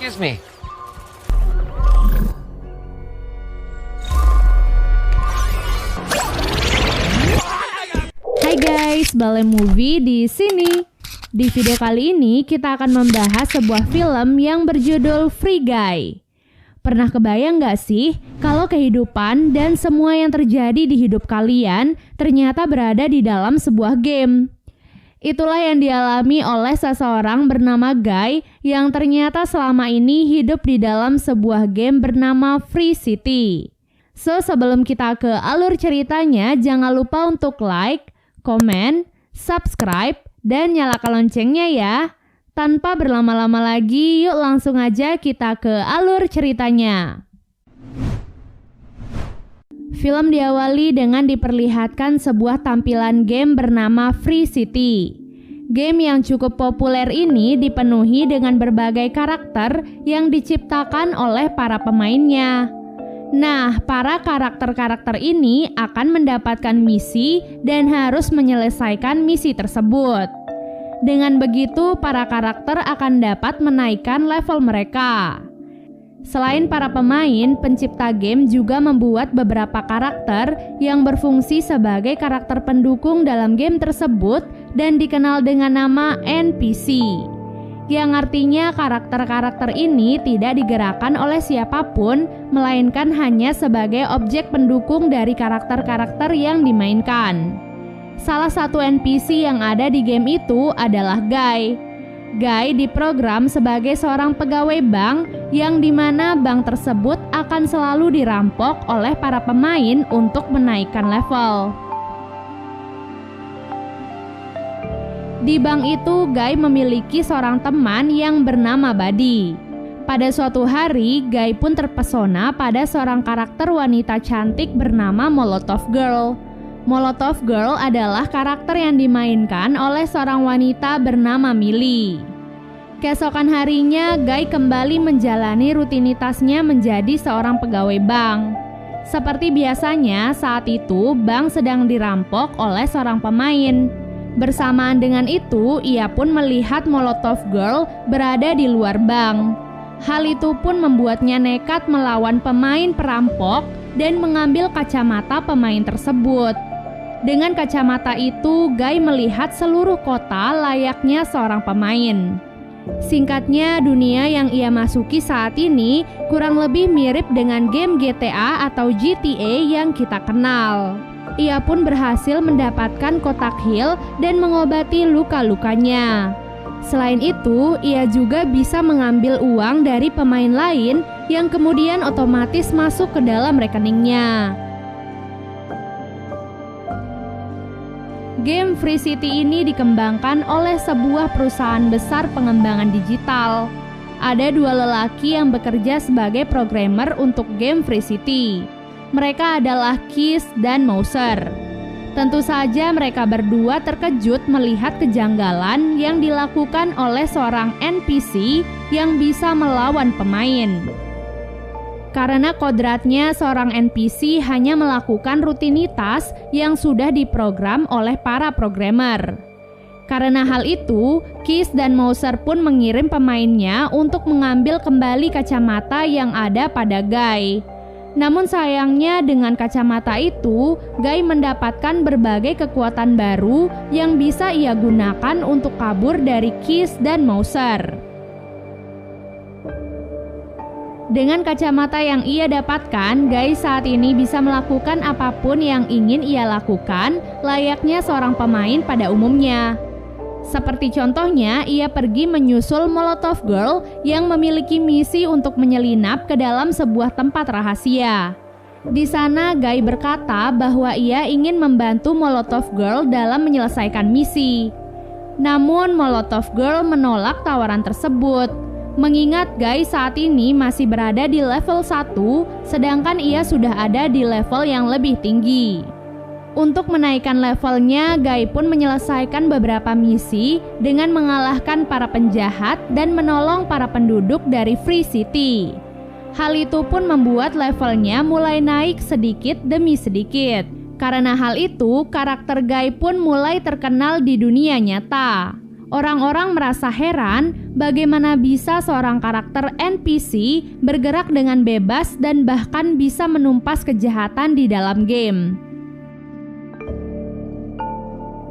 Excuse me. Hai guys, Balai Movie di sini. Di video kali ini kita akan membahas sebuah film yang berjudul Free Guy. Pernah kebayang gak sih kalau kehidupan dan semua yang terjadi di hidup kalian ternyata berada di dalam sebuah game? Itulah yang dialami oleh seseorang bernama Guy yang ternyata selama ini hidup di dalam sebuah game bernama Free City. So, sebelum kita ke alur ceritanya, jangan lupa untuk like, komen, subscribe, dan nyalakan loncengnya ya. Tanpa berlama-lama lagi, yuk langsung aja kita ke alur ceritanya. Film diawali dengan diperlihatkan sebuah tampilan game bernama Free City. Game yang cukup populer ini dipenuhi dengan berbagai karakter yang diciptakan oleh para pemainnya. Nah, para karakter-karakter ini akan mendapatkan misi dan harus menyelesaikan misi tersebut. Dengan begitu, para karakter akan dapat menaikkan level mereka. Selain para pemain, pencipta game juga membuat beberapa karakter yang berfungsi sebagai karakter pendukung dalam game tersebut dan dikenal dengan nama NPC. Yang artinya karakter-karakter ini tidak digerakkan oleh siapapun, melainkan hanya sebagai objek pendukung dari karakter-karakter yang dimainkan. Salah satu NPC yang ada di game itu adalah Guy. Guy diprogram sebagai seorang pegawai bank yang dimana bank tersebut akan selalu dirampok oleh para pemain untuk menaikkan level. Di bank itu, Guy memiliki seorang teman yang bernama Buddy. Pada suatu hari, Guy pun terpesona pada seorang karakter wanita cantik bernama Molotov Girl. Molotov Girl adalah karakter yang dimainkan oleh seorang wanita bernama Millie. Keesokan harinya, Guy kembali menjalani rutinitasnya menjadi seorang pegawai bank. Seperti biasanya, saat itu bank sedang dirampok oleh seorang pemain. Bersamaan dengan itu, ia pun melihat Molotov Girl berada di luar bank. Hal itu pun membuatnya nekat melawan pemain perampok dan mengambil kacamata pemain tersebut. Dengan kacamata itu, Guy melihat seluruh kota layaknya seorang pemain. Singkatnya, dunia yang ia masuki saat ini kurang lebih mirip dengan game GTA atau GTA yang kita kenal. Ia pun berhasil mendapatkan kotak heal dan mengobati luka-lukanya. Selain itu, ia juga bisa mengambil uang dari pemain lain yang kemudian otomatis masuk ke dalam rekeningnya. Game Free City ini dikembangkan oleh sebuah perusahaan besar pengembangan digital. Ada dua lelaki yang bekerja sebagai programmer untuk game Free City. Mereka adalah Keys dan Mouser. Tentu saja mereka berdua terkejut melihat kejanggalan yang dilakukan oleh seorang NPC yang bisa melawan pemain. Karena kodratnya, seorang NPC hanya melakukan rutinitas yang sudah diprogram oleh para programmer. Karena hal itu, Keys dan Mouser pun mengirim pemainnya untuk mengambil kembali kacamata yang ada pada Guy. Namun sayangnya dengan kacamata itu, Guy mendapatkan berbagai kekuatan baru yang bisa ia gunakan untuk kabur dari Keys dan Mouser. Dengan kacamata yang ia dapatkan, Guy saat ini bisa melakukan apapun yang ingin ia lakukan, layaknya seorang pemain pada umumnya. Seperti contohnya, ia pergi menyusul Molotov Girl yang memiliki misi untuk menyelinap ke dalam sebuah tempat rahasia. Di sana, Guy berkata bahwa ia ingin membantu Molotov Girl dalam menyelesaikan misi. Namun, Molotov Girl menolak tawaran tersebut. Mengingat Guy saat ini masih berada di level 1, sedangkan ia sudah ada di level yang lebih tinggi. Untuk menaikkan levelnya, Guy pun menyelesaikan beberapa misi dengan mengalahkan para penjahat dan menolong para penduduk dari Free City. Hal itu pun membuat levelnya mulai naik sedikit demi sedikit. Karena hal itu, karakter Guy pun mulai terkenal di dunia nyata. orang-orang merasa heran bagaimana bisa seorang karakter NPC bergerak dengan bebas dan bahkan bisa menumpas kejahatan di dalam game.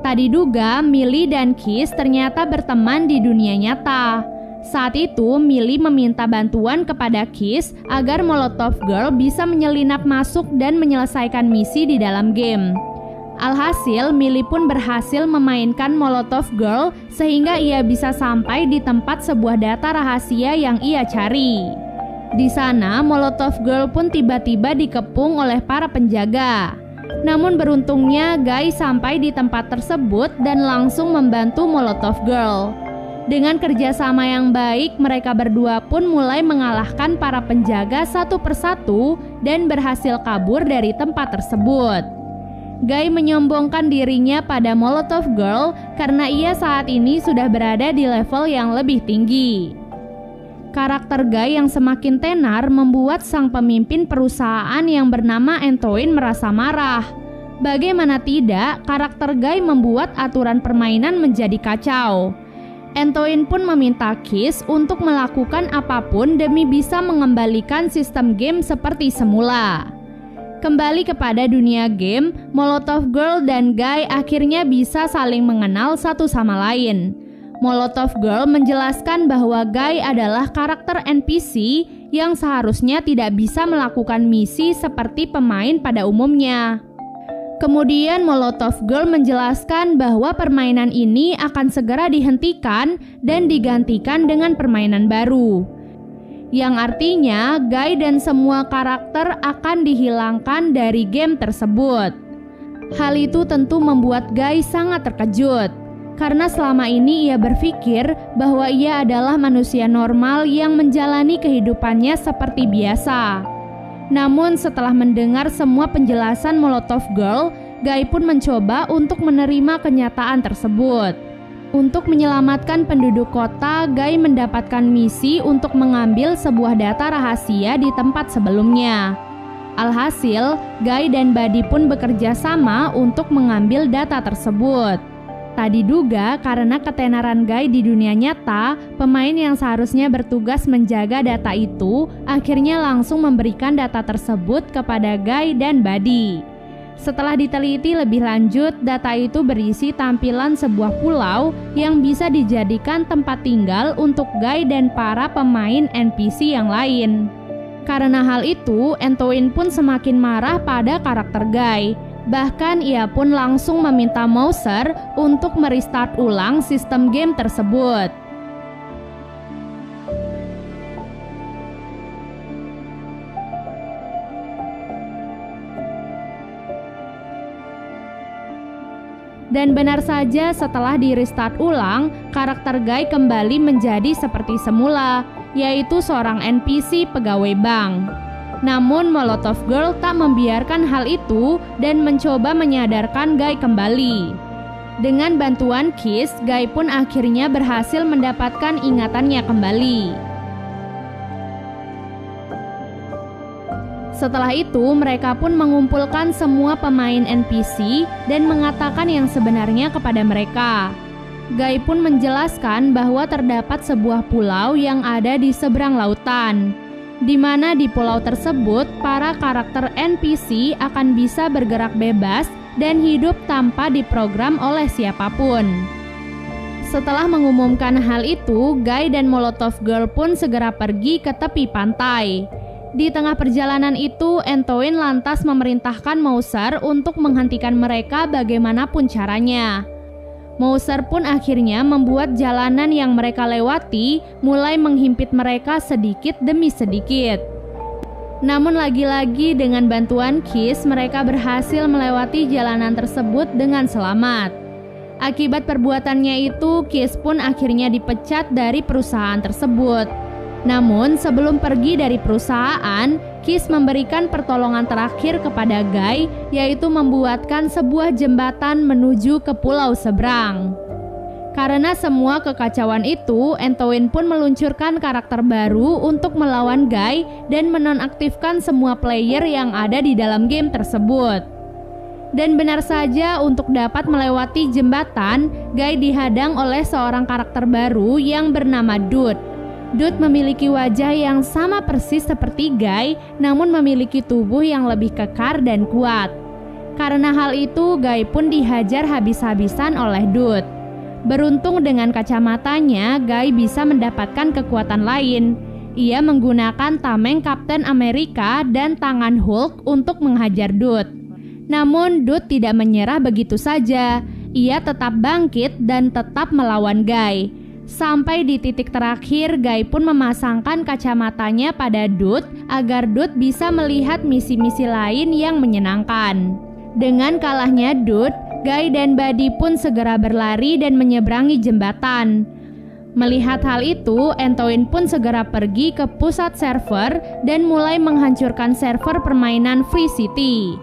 Tak diduga, Millie dan Kiss ternyata berteman di dunia nyata. Saat itu, Millie meminta bantuan kepada Kiss agar Molotov Girl bisa menyelinap masuk dan menyelesaikan misi di dalam game. Alhasil, Millie pun berhasil memainkan Molotov Girl sehingga ia bisa sampai di tempat sebuah data rahasia yang ia cari. Di sana, Molotov Girl pun tiba-tiba dikepung oleh para penjaga. Namun beruntungnya, Guy sampai di tempat tersebut dan langsung membantu Molotov Girl. Dengan kerjasama yang baik, mereka berdua pun mulai mengalahkan para penjaga satu persatu dan berhasil kabur dari tempat tersebut. Guy menyombongkan dirinya pada Molotov Girl karena ia saat ini sudah berada di level yang lebih tinggi. Karakter Guy yang semakin tenar membuat sang pemimpin perusahaan yang bernama Antoine merasa marah. Bagaimana tidak, karakter Guy membuat aturan permainan menjadi kacau. Antoine pun meminta Kiss untuk melakukan apapun demi bisa mengembalikan sistem game seperti semula. Kembali kepada dunia game, Molotov Girl dan Guy akhirnya bisa saling mengenal satu sama lain. Molotov Girl menjelaskan bahwa Guy adalah karakter NPC yang seharusnya tidak bisa melakukan misi seperti pemain pada umumnya. Kemudian Molotov Girl menjelaskan bahwa permainan ini akan segera dihentikan dan digantikan dengan permainan baru, yang artinya Guy dan semua karakter akan dihilangkan dari game tersebut. Hal itu tentu membuat Guy sangat terkejut, karena selama ini ia berpikir bahwa ia adalah manusia normal yang menjalani kehidupannya seperti biasa. Namun setelah mendengar semua penjelasan Molotov Girl, Guy pun mencoba untuk menerima kenyataan tersebut. Untuk menyelamatkan penduduk kota, Guy mendapatkan misi untuk mengambil sebuah data rahasia di tempat sebelumnya. Alhasil, Guy dan Buddy pun bekerja sama untuk mengambil data tersebut. Tak diduga, karena ketenaran Guy di dunia nyata, pemain yang seharusnya bertugas menjaga data itu akhirnya langsung memberikan data tersebut kepada Guy dan Buddy. Setelah diteliti lebih lanjut, data itu berisi tampilan sebuah pulau yang bisa dijadikan tempat tinggal untuk Guy dan para pemain NPC yang lain. Karena hal itu, Antoine pun semakin marah pada karakter Guy. Bahkan ia pun langsung meminta Mouser untuk merestart ulang sistem game tersebut. Dan benar saja, setelah di restart ulang, karakter Guy kembali menjadi seperti semula, yaitu seorang NPC pegawai bank. Namun Molotov Girl tak membiarkan hal itu dan mencoba menyadarkan Guy kembali. Dengan bantuan Kiss, Guy pun akhirnya berhasil mendapatkan ingatannya kembali. Setelah itu, mereka pun mengumpulkan semua pemain NPC dan mengatakan yang sebenarnya kepada mereka. Guy pun menjelaskan bahwa terdapat sebuah pulau yang ada di seberang lautan, di mana di pulau tersebut para karakter NPC akan bisa bergerak bebas dan hidup tanpa diprogram oleh siapapun. Setelah mengumumkan hal itu, Guy dan Molotov Girl pun segera pergi ke tepi pantai. Di tengah perjalanan itu, Antoine lantas memerintahkan Mouser untuk menghentikan mereka bagaimanapun caranya. Mouser pun akhirnya membuat jalanan yang mereka lewati mulai menghimpit mereka sedikit demi sedikit. Namun lagi-lagi dengan bantuan Kiss, mereka berhasil melewati jalanan tersebut dengan selamat. Akibat perbuatannya itu, Kiss pun akhirnya dipecat dari perusahaan tersebut. Namun sebelum pergi dari perusahaan, Kiss memberikan pertolongan terakhir kepada Guy, yaitu membuatkan sebuah jembatan menuju ke pulau seberang. Karena semua kekacauan itu, Antoine pun meluncurkan karakter baru untuk melawan Guy dan menonaktifkan semua player yang ada di dalam game tersebut. Dan benar saja, untuk dapat melewati jembatan, Guy dihadang oleh seorang karakter baru yang bernama Dude. Dude memiliki wajah yang sama persis seperti Guy, namun memiliki tubuh yang lebih kekar dan kuat. Karena hal itu, Guy pun dihajar habis-habisan oleh Dude. Beruntung dengan kacamatanya, Guy bisa mendapatkan kekuatan lain. Ia menggunakan tameng Kapten Amerika dan tangan Hulk untuk menghajar Dude. Namun Dude tidak menyerah begitu saja. Ia tetap bangkit dan tetap melawan Guy. Sampai di titik terakhir, Guy pun memasangkan kacamatanya pada Dude agar Dude bisa melihat misi-misi lain yang menyenangkan. Dengan kalahnya Dude, Guy dan Buddy pun segera berlari dan menyeberangi jembatan. Melihat hal itu, Antoine pun segera pergi ke pusat server dan mulai menghancurkan server permainan Free City.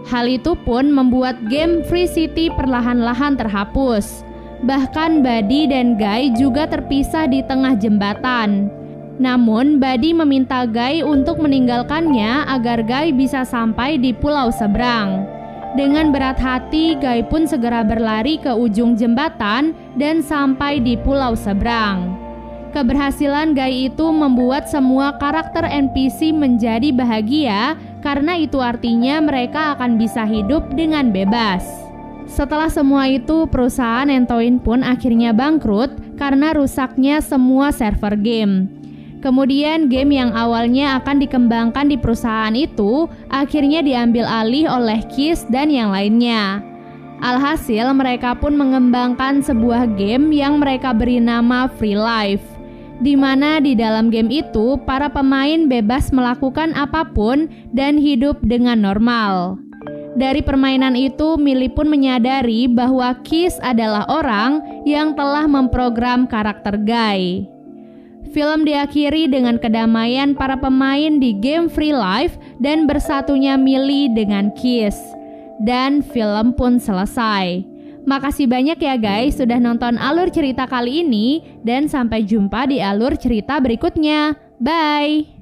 Hal itu pun membuat game Free City perlahan-lahan terhapus. Bahkan Buddy dan Guy juga terpisah di tengah jembatan. Namun Buddy meminta Guy untuk meninggalkannya agar Guy bisa sampai di pulau seberang. Dengan berat hati, Guy pun segera berlari ke ujung jembatan dan sampai di pulau seberang. Keberhasilan Guy itu membuat semua karakter NPC menjadi bahagia, karena itu artinya mereka akan bisa hidup dengan bebas. Setelah semua itu, perusahaan Antoine pun akhirnya bangkrut karena rusaknya semua server game. Kemudian game yang awalnya akan dikembangkan di perusahaan itu akhirnya diambil alih oleh Kiss dan yang lainnya. Alhasil mereka pun mengembangkan sebuah game yang mereka beri nama Free Life, di mana di dalam game itu para pemain bebas melakukan apapun dan hidup dengan normal. Dari permainan itu, Millie pun menyadari bahwa Kiss adalah orang yang telah memprogram karakter Guy. Film diakhiri dengan kedamaian para pemain di game Free Life dan bersatunya Millie dengan Kiss. Dan film pun selesai. Makasih banyak ya guys sudah nonton alur cerita kali ini, dan sampai jumpa di alur cerita berikutnya. Bye!